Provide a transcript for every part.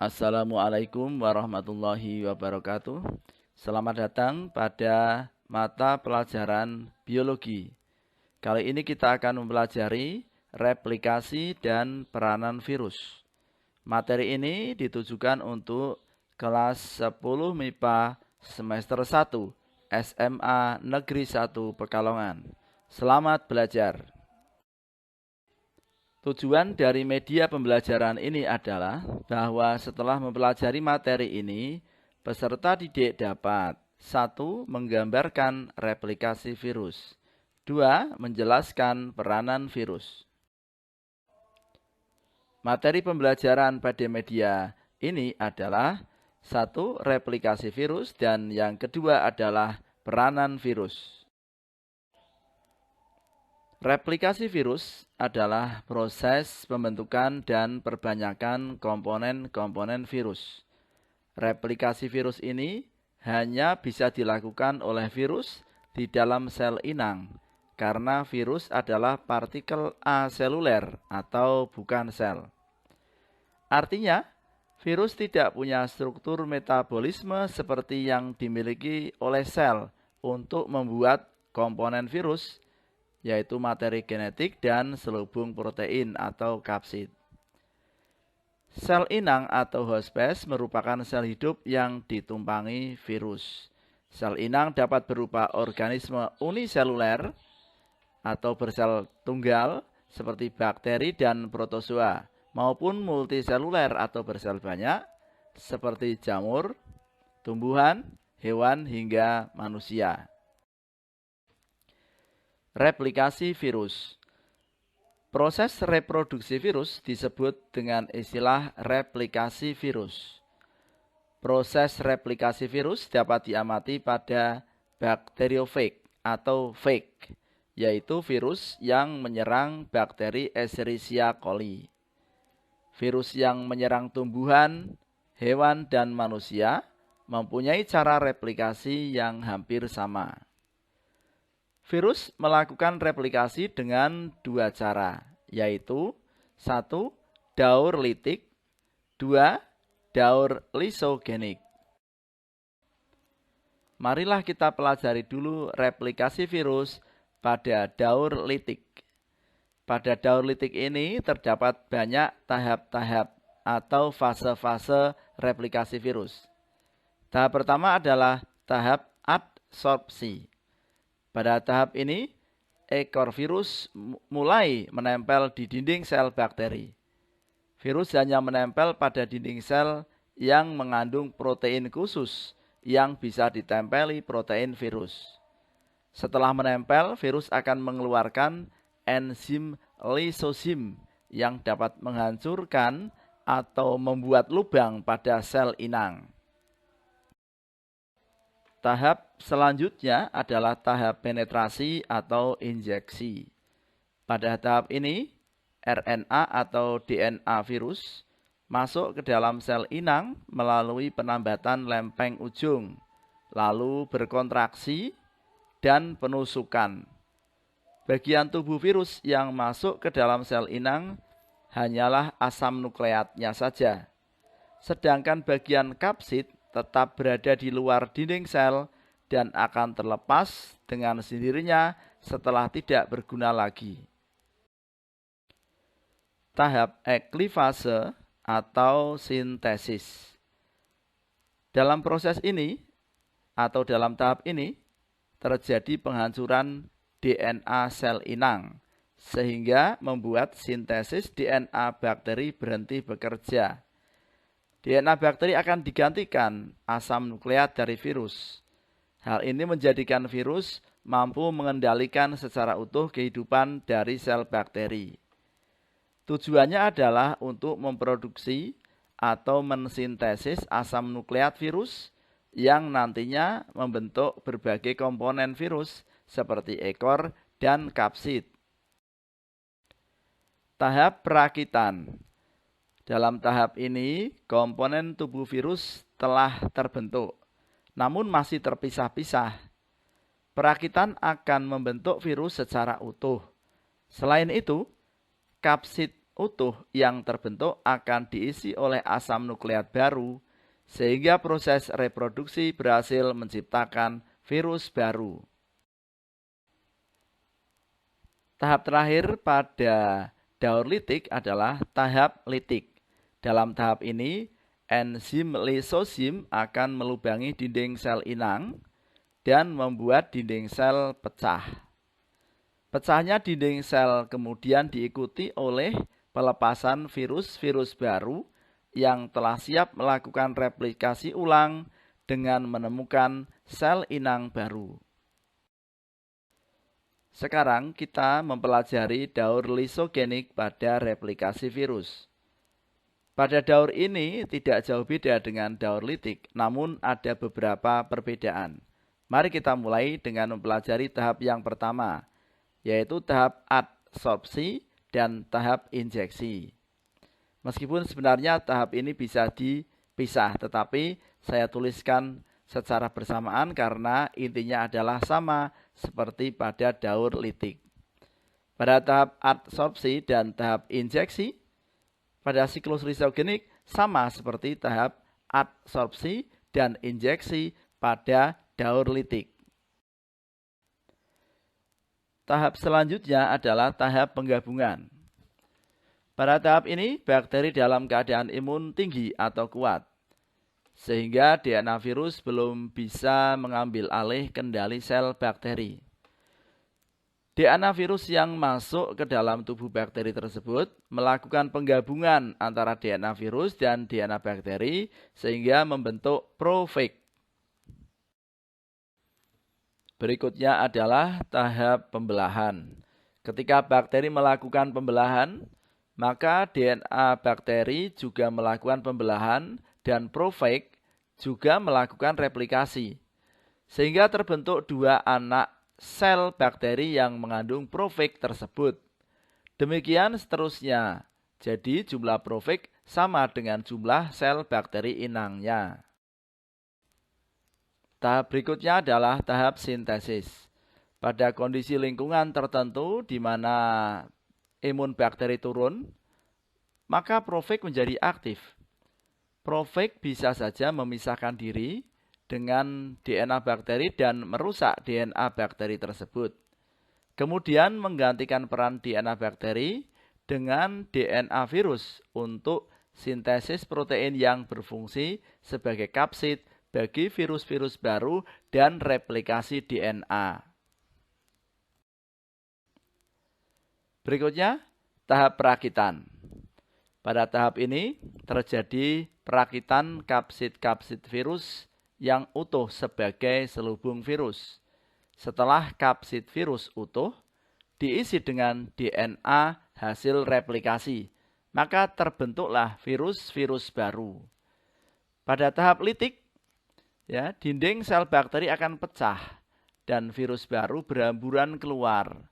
Assalamualaikum warahmatullahi wabarakatuh. Selamat datang pada mata pelajaran biologi. Kali ini kita akan mempelajari replikasi dan peranan virus. Materi ini ditujukan untuk kelas 10 MIPA semester 1 SMA Negeri 1 Pekalongan. Selamat belajar. Tujuan dari media pembelajaran ini adalah bahwa setelah mempelajari materi ini, peserta didik dapat 1. Menggambarkan replikasi virus, 2. Menjelaskan peranan virus. Materi pembelajaran pada media ini adalah 1. Replikasi virus dan yang kedua adalah peranan virus. Replikasi virus adalah proses pembentukan dan perbanyakan komponen-komponen virus. Replikasi virus ini hanya bisa dilakukan oleh virus di dalam sel inang, karena virus adalah partikel aseluler atau bukan sel. Artinya, virus tidak punya struktur metabolisme seperti yang dimiliki oleh sel untuk membuat komponen virus, yaitu materi genetik dan selubung protein atau kapsid. Sel inang atau hospes merupakan sel hidup yang ditumpangi virus. Sel inang dapat berupa organisme uniseluler atau bersel tunggal seperti bakteri dan protozoa, maupun multiseluler atau bersel banyak seperti jamur, tumbuhan, hewan, hingga manusia. Replikasi virus. Proses reproduksi virus disebut dengan istilah replikasi virus. Proses replikasi virus dapat diamati pada bakteriofag atau phage, yaitu virus yang menyerang bakteri Escherichia coli. Virus yang menyerang tumbuhan, hewan, dan manusia mempunyai cara replikasi yang hampir sama. Virus melakukan replikasi dengan dua cara, yaitu 1. Daur litik, 2. Daur lisogenik. Marilah kita pelajari dulu replikasi virus pada daur litik. Pada daur litik ini terdapat banyak tahap-tahap atau fase-fase replikasi virus. Tahap pertama adalah tahap adsorpsi. Pada tahap ini, ekor virus mulai menempel di dinding sel bakteri. Virus hanya menempel pada dinding sel yang mengandung protein khusus yang bisa ditempeli protein virus. Setelah menempel, virus akan mengeluarkan enzim lisosim yang dapat menghancurkan atau membuat lubang pada sel inang. Tahap selanjutnya adalah tahap penetrasi atau injeksi. Pada tahap ini, RNA atau DNA virus masuk ke dalam sel inang melalui penambatan lempeng ujung, lalu berkontraksi dan penusukan. Bagian tubuh virus yang masuk ke dalam sel inang hanyalah asam nukleatnya saja, sedangkan bagian kapsid tetap berada di luar dinding sel dan akan terlepas dengan sendirinya setelah tidak berguna lagi. Tahap eklivase atau sintesis. Dalam proses ini atau dalam tahap ini terjadi penghancuran DNA sel inang sehingga membuat sintesis DNA bakteri berhenti bekerja. DNA bakteri akan digantikan asam nukleat dari virus. Hal ini menjadikan virus mampu mengendalikan secara utuh kehidupan dari sel bakteri. Tujuannya adalah untuk memproduksi atau mensintesis asam nukleat virus yang nantinya membentuk berbagai komponen virus seperti ekor dan kapsid. Tahap perakitan. Dalam tahap ini, komponen tubuh virus telah terbentuk, namun masih terpisah-pisah. Perakitan akan membentuk virus secara utuh. Selain itu, kapsid utuh yang terbentuk akan diisi oleh asam nukleat baru, sehingga proses reproduksi berhasil menciptakan virus baru. Tahap terakhir pada daur litik adalah tahap litik. Dalam tahap ini, enzim lisosim akan melubangi dinding sel inang dan membuat dinding sel pecah. Pecahnya dinding sel kemudian diikuti oleh pelepasan virus-virus baru yang telah siap melakukan replikasi ulang dengan menemukan sel inang baru. Sekarang kita mempelajari daur lisogenik pada replikasi virus. Pada daur ini tidak jauh beda dengan daur litik, namun ada beberapa perbedaan. Mari kita mulai dengan mempelajari tahap yang pertama, yaitu tahap adsorpsi dan tahap injeksi. Meskipun sebenarnya tahap ini bisa dipisah, tetapi saya tuliskan secara bersamaan karena intinya adalah sama seperti pada daur litik. Pada tahap adsorpsi dan tahap injeksi, pada siklus lisogenik sama seperti tahap adsorpsi dan injeksi pada daur litik. Tahap selanjutnya adalah tahap penggabungan. Pada tahap ini, bakteri dalam keadaan imun tinggi atau kuat, sehingga DNA virus belum bisa mengambil alih kendali sel bakteri. DNA virus yang masuk ke dalam tubuh bakteri tersebut melakukan penggabungan antara DNA virus dan DNA bakteri, sehingga membentuk profag. Berikutnya adalah tahap pembelahan. Ketika bakteri melakukan pembelahan, maka DNA bakteri juga melakukan pembelahan dan profag juga melakukan replikasi. Sehingga terbentuk dua anak sel bakteri yang mengandung profag tersebut. Demikian seterusnya. Jadi jumlah profag sama dengan jumlah sel bakteri inangnya. Tahap berikutnya adalah tahap sintesis. Pada kondisi lingkungan tertentu di mana imun bakteri turun, maka profag menjadi aktif. Profag bisa saja memisahkan diri dengan DNA bakteri dan merusak DNA bakteri tersebut. Kemudian menggantikan peran DNA bakteri dengan DNA virus untuk sintesis protein yang berfungsi sebagai kapsid bagi virus-virus baru dan replikasi DNA. Berikutnya, tahap perakitan. Pada tahap ini terjadi perakitan kapsid-kapsid virus yang utuh sebagai selubung virus. Setelah kapsid virus utuh diisi dengan DNA hasil replikasi, maka terbentuklah virus-virus baru. Pada tahap litik, dinding sel bakteri akan pecah dan virus baru berhamburan keluar.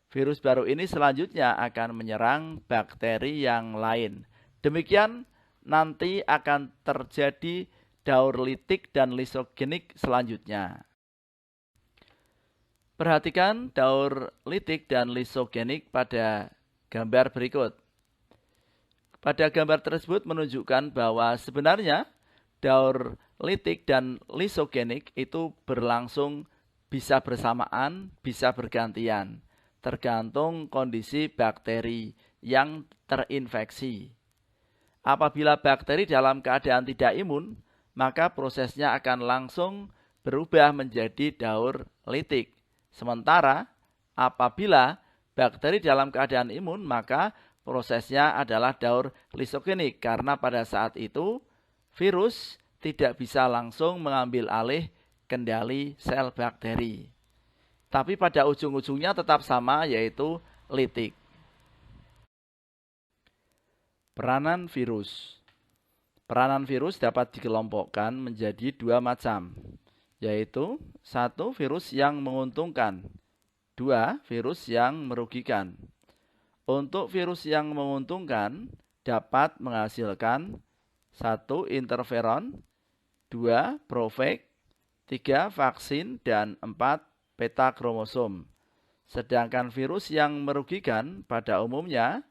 Virus baru ini selanjutnya akan menyerang bakteri yang lain. Demikian nanti akan terjadi daur litik dan lisogenik selanjutnya. Perhatikan daur litik dan lisogenik pada gambar berikut. Pada gambar tersebut menunjukkan bahwa sebenarnya daur litik dan lisogenik itu berlangsung bisa bersamaan, bisa bergantian, tergantung kondisi bakteri yang terinfeksi. Apabila bakteri dalam keadaan tidak imun, maka prosesnya akan langsung berubah menjadi daur litik. Sementara apabila bakteri dalam keadaan imun, maka prosesnya adalah daur lisogenik, karena pada saat itu virus tidak bisa langsung mengambil alih kendali sel bakteri. Tapi pada ujung-ujungnya tetap sama, yaitu litik. Peranan virus. Peranan virus dapat dikelompokkan menjadi dua macam, yaitu 1. Virus yang menguntungkan, 2. Virus yang merugikan. Untuk virus yang menguntungkan dapat menghasilkan 1. Interferon, 2. Profag, 3. Vaksin, dan 4. Peta kromosom. Sedangkan virus yang merugikan pada umumnya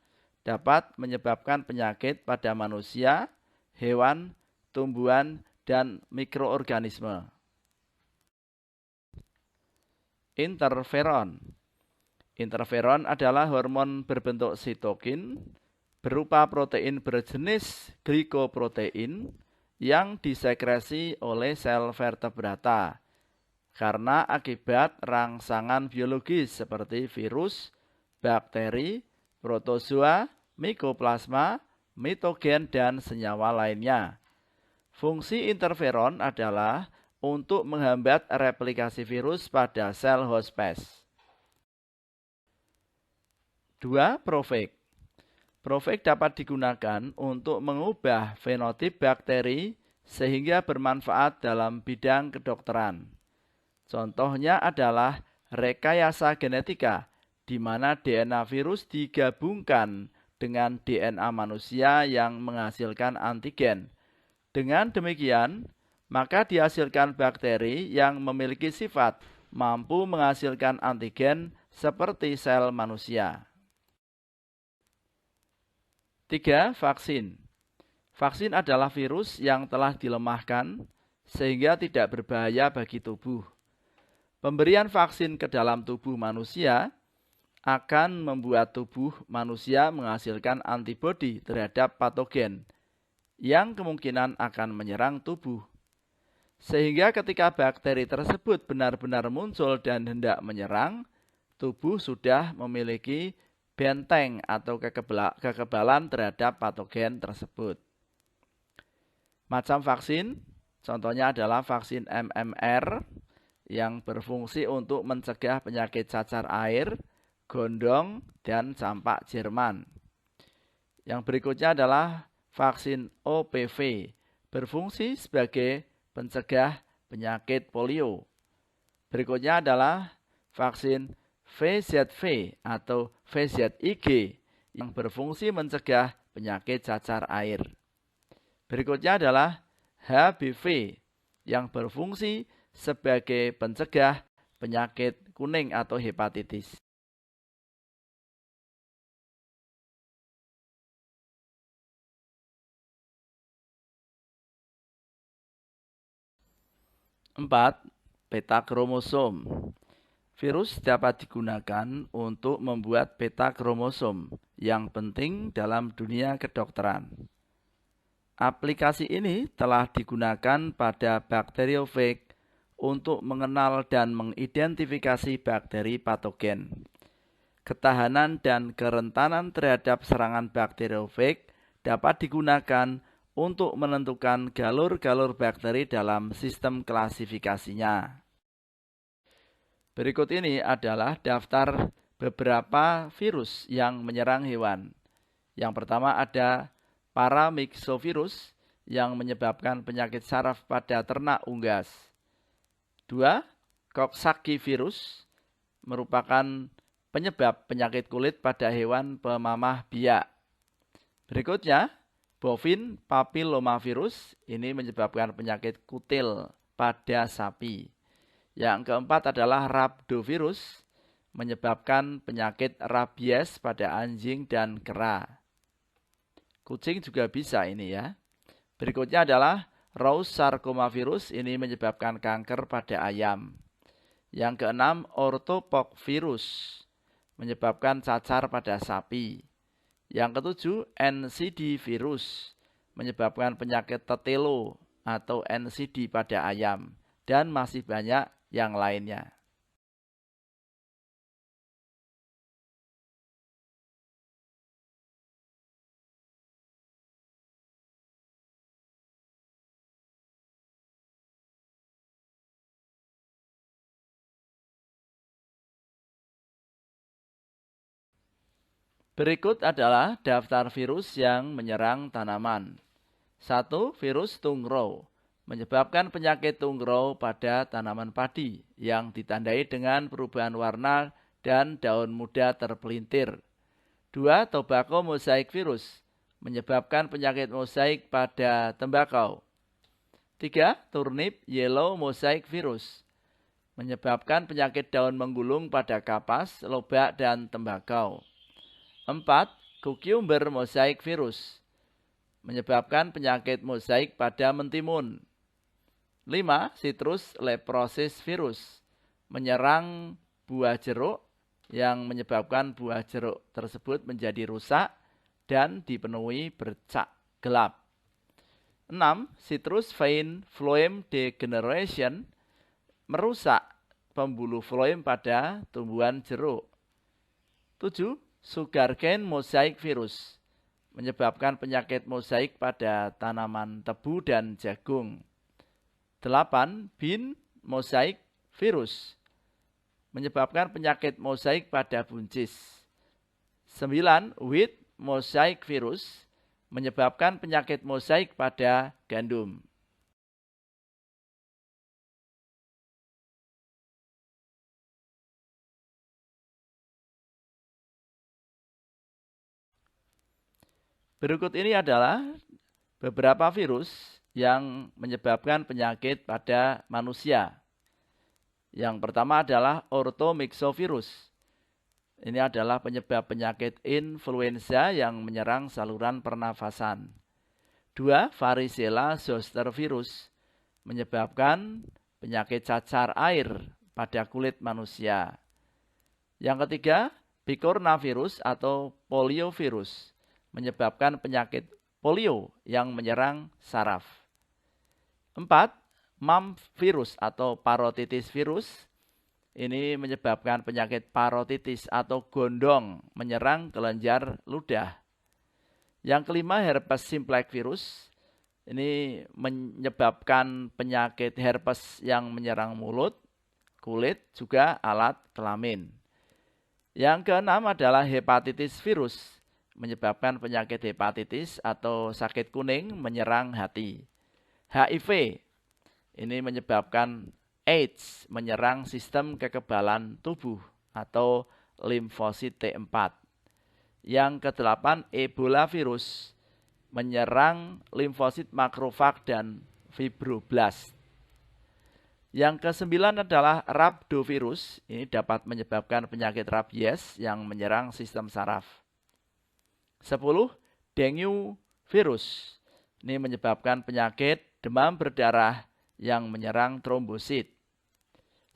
dapat menyebabkan penyakit pada manusia, hewan, tumbuhan, dan mikroorganisme. Interferon. Interferon adalah hormon berbentuk sitokin berupa protein berjenis glikoprotein yang disekresi oleh sel vertebrata karena akibat rangsangan biologis seperti virus, bakteri, protozoa, mikoplasma, mitogen, dan senyawa lainnya. Fungsi interferon adalah untuk menghambat replikasi virus pada sel hospes. 2. Profek. Profek dapat digunakan untuk mengubah fenotip bakteri sehingga bermanfaat dalam bidang kedokteran. Contohnya adalah rekayasa genetika, di mana DNA virus digabungkan dengan DNA manusia yang menghasilkan antigen. Dengan demikian, maka dihasilkan bakteri yang memiliki sifat mampu menghasilkan antigen seperti sel manusia. 3. Vaksin. Vaksin adalah virus yang telah dilemahkan sehingga tidak berbahaya bagi tubuh. Pemberian vaksin ke dalam tubuh manusia akan membuat tubuh manusia menghasilkan antibodi terhadap patogen yang kemungkinan akan menyerang tubuh. Sehingga ketika bakteri tersebut benar-benar muncul dan hendak menyerang, tubuh sudah memiliki benteng atau kekebalan terhadap patogen tersebut. Macam vaksin, contohnya adalah vaksin MMR yang berfungsi untuk mencegah penyakit cacar air, gondong, dan campak Jerman. Yang berikutnya adalah vaksin OPV, berfungsi sebagai pencegah penyakit polio. Berikutnya adalah vaksin VZV atau VZIG yang berfungsi mencegah penyakit cacar air. Berikutnya adalah HBV yang berfungsi sebagai pencegah penyakit kuning atau hepatitis. Empat, peta kromosom. Virus dapat digunakan untuk membuat peta kromosom yang penting dalam dunia kedokteran. Aplikasi ini telah digunakan pada bakteriofag untuk mengenal dan mengidentifikasi bakteri patogen. Ketahanan dan kerentanan terhadap serangan bakteriofag dapat digunakan untuk menentukan galur-galur bakteri dalam sistem klasifikasinya. Berikut ini adalah daftar beberapa virus yang menyerang hewan. Yang pertama ada paramyxovirus yang menyebabkan penyakit saraf pada ternak unggas. 2. Coxsackie virus merupakan penyebab penyakit kulit pada hewan pemamah biak. Berikutnya, bovine papillomavirus ini menyebabkan penyakit kutil pada sapi. Yang keempat adalah rhabdovirus, menyebabkan penyakit rabies pada anjing dan kera. Kucing juga bisa ini ya. Berikutnya adalah Rous sarcomavirus, ini menyebabkan kanker pada ayam. Yang keenam, orthopoxvirus, menyebabkan cacar pada sapi. Yang ketujuh, NCD virus, menyebabkan penyakit tetelo atau NCD pada ayam. Dan masih banyak yang lainnya. Berikut adalah daftar virus yang menyerang tanaman. 1. Virus tungro menyebabkan penyakit tungro pada tanaman padi yang ditandai dengan perubahan warna dan daun muda terpelintir. 2. Tobacco mosaic virus menyebabkan penyakit mosaik pada tembakau. 3. Turnip yellow mosaic virus menyebabkan penyakit daun menggulung pada kapas, lobak, dan tembakau. 4. Cucumber mosaic virus menyebabkan penyakit mosaik pada mentimun. 5. Citrus leprosis virus menyerang buah jeruk yang menyebabkan buah jeruk tersebut menjadi rusak dan dipenuhi bercak gelap. 6. Citrus vine phloem degeneration merusak pembuluh phloem pada tumbuhan jeruk. 7. Sugarcane mosaic virus menyebabkan penyakit mosaik pada tanaman tebu dan jagung. 8. Bean mosaic virus menyebabkan penyakit mosaik pada buncis. 9. Wheat mosaic virus menyebabkan penyakit mosaik pada gandum. Berikut ini adalah beberapa virus yang menyebabkan penyakit pada manusia. Yang pertama adalah orthomyxovirus. Ini adalah penyebab penyakit influenza yang menyerang saluran pernafasan. 2. Varicella zoster virus menyebabkan penyakit cacar air pada kulit manusia. Yang ketiga, picornavirus atau poliovirus menyebabkan penyakit polio yang menyerang saraf. 4. Mumps virus atau parotitis virus. Ini menyebabkan penyakit parotitis atau gondong menyerang kelenjar ludah. Yang kelima, herpes simplex virus. Ini menyebabkan penyakit herpes yang menyerang mulut, kulit, juga alat kelamin. Yang keenam adalah hepatitis virus, menyebabkan penyakit hepatitis atau sakit kuning menyerang hati. HIV, ini menyebabkan AIDS, menyerang sistem kekebalan tubuh atau limfosit T4. Yang kedelapan, Ebola virus, menyerang limfosit makrofag dan fibroblast. Yang kesembilan adalah rhabdovirus, ini dapat menyebabkan penyakit rabies yang menyerang sistem saraf. 10. Dengue virus, ini menyebabkan penyakit demam berdarah yang menyerang trombosit.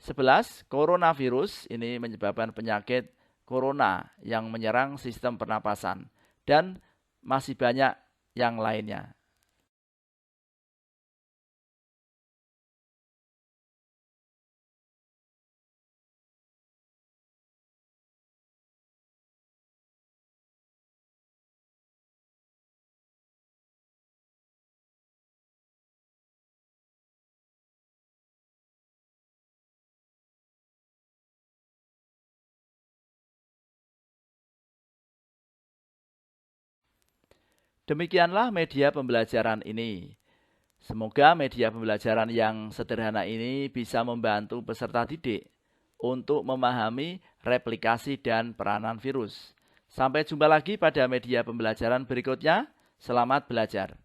11. Coronavirus, ini menyebabkan penyakit corona yang menyerang sistem pernapasan. Dan masih banyak yang lainnya. Demikianlah media pembelajaran ini. Semoga media pembelajaran yang sederhana ini bisa membantu peserta didik untuk memahami replikasi dan peranan virus. Sampai jumpa lagi pada media pembelajaran berikutnya. Selamat belajar.